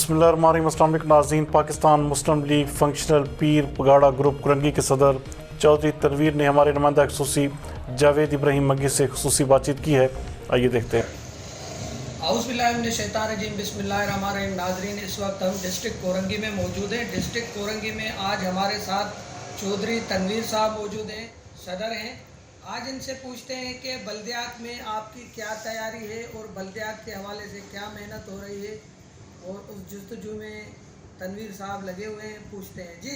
बिस्मिल्लाहिर्रहमानिर्रहीम। अस्सलाम वालेकुम नाज़रीन। पाकिस्तान मुस्लिम लीग फंक्शनल पीर पगाड़ा ग्रुप कुरंगी के सदर चौधरी तनवीर ने हमारे नुमाइंदा खुसूसी जावेद इब्राहिम मग्गी से खुसूसी बातचीत की है। आइए देखते हैं। औज़ुबिल्लाहिमिनश्शैतानिर्रजीम बिस्मिल्लाहिर्रहमानिर्रहीम। नाज़रीन, इस वक्त हम डिस्ट्रिक्ट कोरंगी में मौजूद हैं। डिस्ट्रिक्ट कोरंगी में आज हमारे साथ चौधरी तनवीर साहब मौजूद हैं, सदर हैं। आज इनसे पूछते हैं कि बल्दियात में आपकी क्या तैयारी है और बल्दियात के हवाले से क्या मेहनत हो रही है, और उस जुस्तजू में तनवीर साहब लगे हुए हैं। पूछते हैं जी।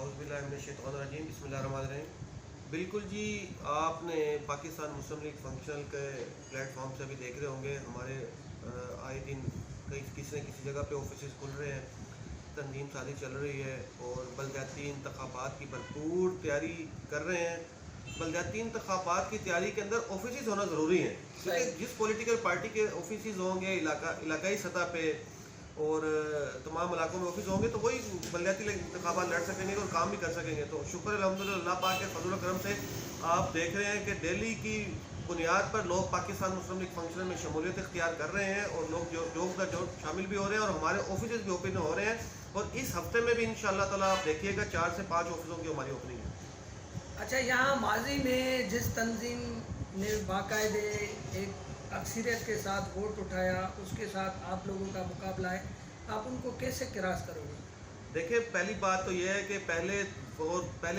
औज़ुबिल्लाहिमिनश्शैतानिर्रजीम बिस्मिल्लाहिर्रहमानिर्रहीम। बिल्कुल जी, आपने पाकिस्तान मुस्लिम लीग फंक्शनल के प्लेटफॉर्म से अभी देख रहे होंगे, हमारे आए दिन किसी न किसी जगह पे ऑफिस खुल रहे हैं, तंजीम साजी चल रही है और बल्दियाती इंतखाबात की भरपूर तैयारी कर रहे हैं। बल्दियाती इंतखाबात की तैयारी के अंदर ऑफिस होना ज़रूरी है, क्योंकि जिस पॉलिटिकल पार्टी के ऑफिस होंगे इलाकाई सतह पे और तमाम इलाकों में ऑफिस होंगे, तो वही बल्दियाती इंतखाबात लड़ सकेंगे और काम भी कर सकेंगे। तो शुक्र अल्हम्दुलिल्लाह अल्लाह पाक के फजल करम से आप देख रहे हैं कि डेली की बुनियाद पर लोग पाकिस्तान मुस्लिम लीग फंक्शन में शमूलियत इख्तियार कर रहे हैं और लोग जो शामिल भी हो रहे हैं और हमारे ऑफिस भी ओपन हो रहे हैं। और इस हफ्ते में भी इंशाअल्लाह ताला आप देखिएगा 4 से 5 ऑफिसों की हमारी ओपनिंग है। अच्छा, यहाँ माजी में जिस तंजीम ने बाकायदे एक अक्सरियत के साथ वोट उठाया, उसके साथ आप लोगों का मुकाबला है, आप उनको कैसे किरास करोगे? देखिए, पहली बात तो यह है कि पहले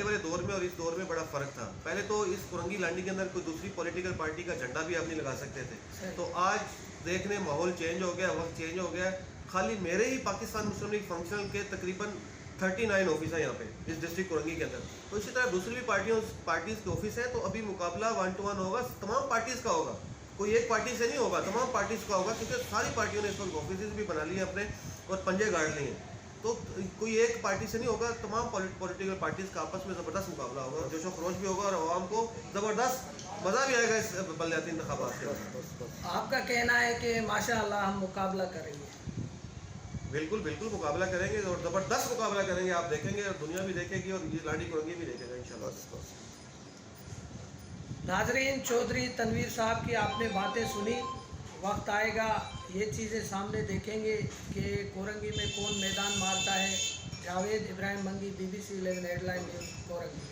वाले दौर में और इस दौर में बड़ा फ़र्क था। पहले तो इस कुरंगी लांडी के अंदर कोई दूसरी पॉलिटिकल पार्टी का झंडा भी आप नहीं लगा सकते थे। तो आज देखने माहौल चेंज हो गया, वक्त चेंज हो गया। खाली मेरे ही पाकिस्तान मुस्लिम लीग फंक्शनल के तकरीबन 39 ऑफिस है यहाँ पे इस डिस्ट्रिक्ट कुरंगी के अंदर। तो इसी तरह दूसरी भी पार्टीज़ के ऑफिस है। तो अभी मुकाबला 1 to 1 होगा, तमाम पार्टीज़ का होगा, कोई एक पार्टी से नहीं होगा, तमाम पार्टीज़ का होगा, क्योंकि सारी पार्टियों ने इस वक्त ऑफिस भी बना लिए अपने और पंजे गाड़ लिए हैं। तो कोई एक पार्टी से नहीं होगा, तमाम पॉलिटिकल पार्टीज़ का आपस में ज़बरदस्त मुकाबला होगा, जोशो खरोश भी होगा और आवाम को ज़बरदस्त मज़ा भी आएगा इस बल्दियाती इंतखाबात के। आपका कहना है कि माशाअल्लाह हम मुकाबला करेंगे? बिल्कुल बिल्कुल मुकाबला करेंगे और ज़बरदस्त मुकाबला करेंगे। आप देखेंगे और दुनिया भी देखेगी और ये लांडी कुरंगी भी देखेगा इंशाल्लाह। नाजरीन, चौधरी तनवीर साहब की आपने बातें सुनी। वक्त आएगा ये चीज़ें सामने देखेंगे कि कोरंगी में कौन मैदान मारता है। जावेद इब्राहिम मंगी, BBC 11 हेडलाइन न्यूज़, कोरंगी।